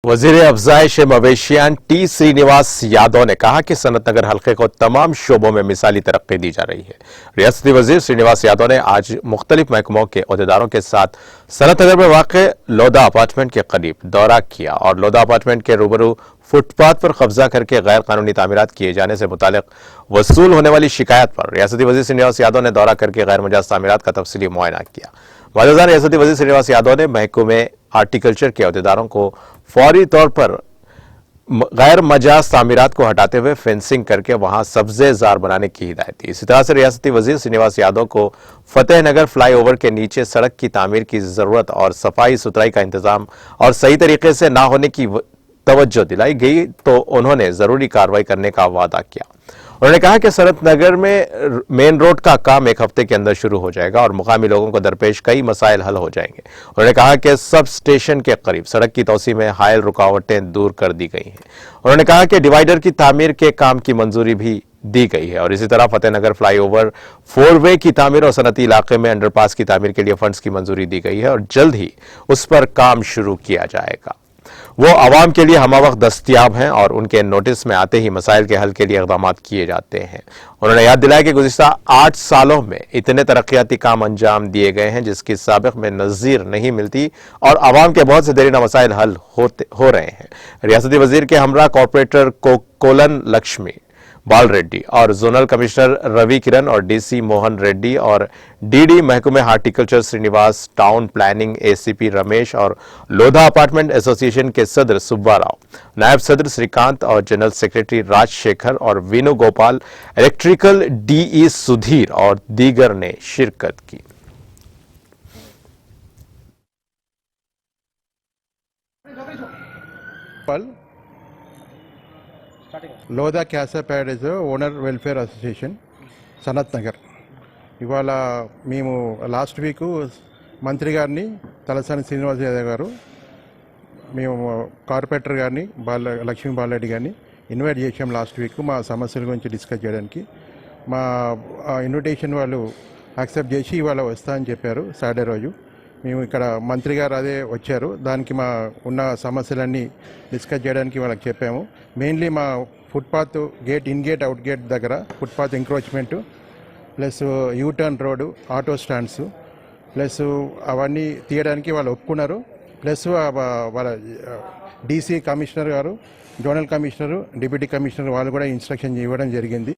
वजीर अफजाइश मवेशियान टी श्रीनिवास यादव ने कहा कि सनत नगर हल्के को तमाम शोबों में मिसाली तरक्की दी जा रही है। रियासती वजीर श्रीनिवास यादव ने आज मुख्तलिफ महकमों के अहदेदारों के साथ सनत नगर में वाक़ लोधा अपार्टमेंट के करीब दौरा किया और लोधा अपार्टमेंट के रूबरू फुटपाथ पर कब्जा करके गैर कानूनी तामीरात किए जाने से मुतालिक वसूल होने वाली शिकायत पर रियासती वजीर श्रीनिवास यादव ने दौरा करके गैर मुजाज तामीरात का तफसीली मुआयना किया। वाजह रियासती वजीर श्रीनिवास यादव ने महकमे हार्टिकल्चर के अहदेदारों को फौरी तौर पर गैर मजाज तामीरात को हटाते हुए फेंसिंग करके वहां सब्जेजार बनाने की हिदायत दी। इसी तरह से रियासती वजीर श्रीनिवास यादव को फतेह नगर फ्लाईओवर के नीचे सड़क की तामीर की जरूरत और सफाई सुथराई का इंतजाम और सही तरीके से ना होने की तवज्जो दिलाई गई तो उन्होंने जरूरी कार्रवाई करने का वादा किया। उन्होंने कहा कि सनत नगर में मेन रोड का काम एक हफ्ते के अंदर शुरू हो जाएगा और मुकामी लोगों को दरपेश कई मसाइल हल हो जाएंगे। उन्होंने कहा कि सब स्टेशन के करीब सड़क की तोसी में हायल रुकावटें दूर कर दी गई हैं। उन्होंने कहा कि डिवाइडर की तामीर के काम की मंजूरी भी दी गई है और इसी तरह फतेहनगर फ्लाईओवर 4 वे की तामीर और सनती इलाके में अंडरपास की तामीर के लिए फंड्स की मंजूरी दी गई है और जल्द ही उस पर काम शुरू किया जाएगा। वो आवाम के लिए हमावक्त दस्तयाब हैं और उनके नोटिस में आते ही मसाइल के हल के लिए इक़दाम किए जाते हैं। उन्होंने याद दिलाया कि गुज़िश्ता 8 सालों में इतने तरक्याती काम अंजाम दिए गए हैं जिसकी साबिक़ में नज़ीर नहीं मिलती और आवाम के बहुत से देरीना मसाइल हल हो रहे हैं। रियासती वज़ीर के हमरा कॉर्पोरेटर कोलन लक्ष्मी बाल रेड्डी और जोनल कमिश्नर रवि किरण और डीसी मोहन रेड्डी और डीडी महकमे horticulture Srinivas, town planning ACP Ramesh और लोधा अपार्टमेंट एसोसिएशन के सदर सुब्बा राव, नायब सदर श्रीकांत और जनरल सेक्रेटरी राजशेखर और वीनू गोपाल, इलेक्ट्रिकल डीई सुधीर और दीगर ने शिरकत की। Lodha casa paradise owner welfare association Sanath Nagar ఇవాళ మేము లాస్ట్ వీక్ మంత్రి గారిని తలసాని శ్రీనివాస్ యాదవ్ గారు మేము కార్పొరేటర్ గారిని లక్ష్మీ బాలరెడ్డి గారిని ఇన్వైట్ చేసాం లాస్ట్ వీక్ మా సమస్యల గురించి డిస్కస్ చేయడానికి. మా ఇన్విటేషన్ వాళ్ళు యాక్సెప్ట్ చేసి ఇవాళ వస్తా అని చెప్పారు. సాటర్డే రోజు మేము ఇక్కడ మంత్రి గారు అదే వచ్చారు. దానికి మా ఉన్న సమస్యలన్నీ డిస్కస్ చేయడానికి వాళ్ళకి చెప్పాము. మెయిన్లీ మా footpath gate in gate out gate దగ్గర footpath encroachment plus U turn road, auto stands plus అవన్నీ తీయడానికి వాళ్ళు ఒప్పుకున్నారు. ప్లస్ వాళ్ళ డీసీ కమిషనర్ గారు, జోనల్ కమిషనరు, డిప్యూటీ కమిషనర్ వాళ్ళు కూడా ఇన్స్ట్రక్షన్ ఇవ్వడం జరిగింది.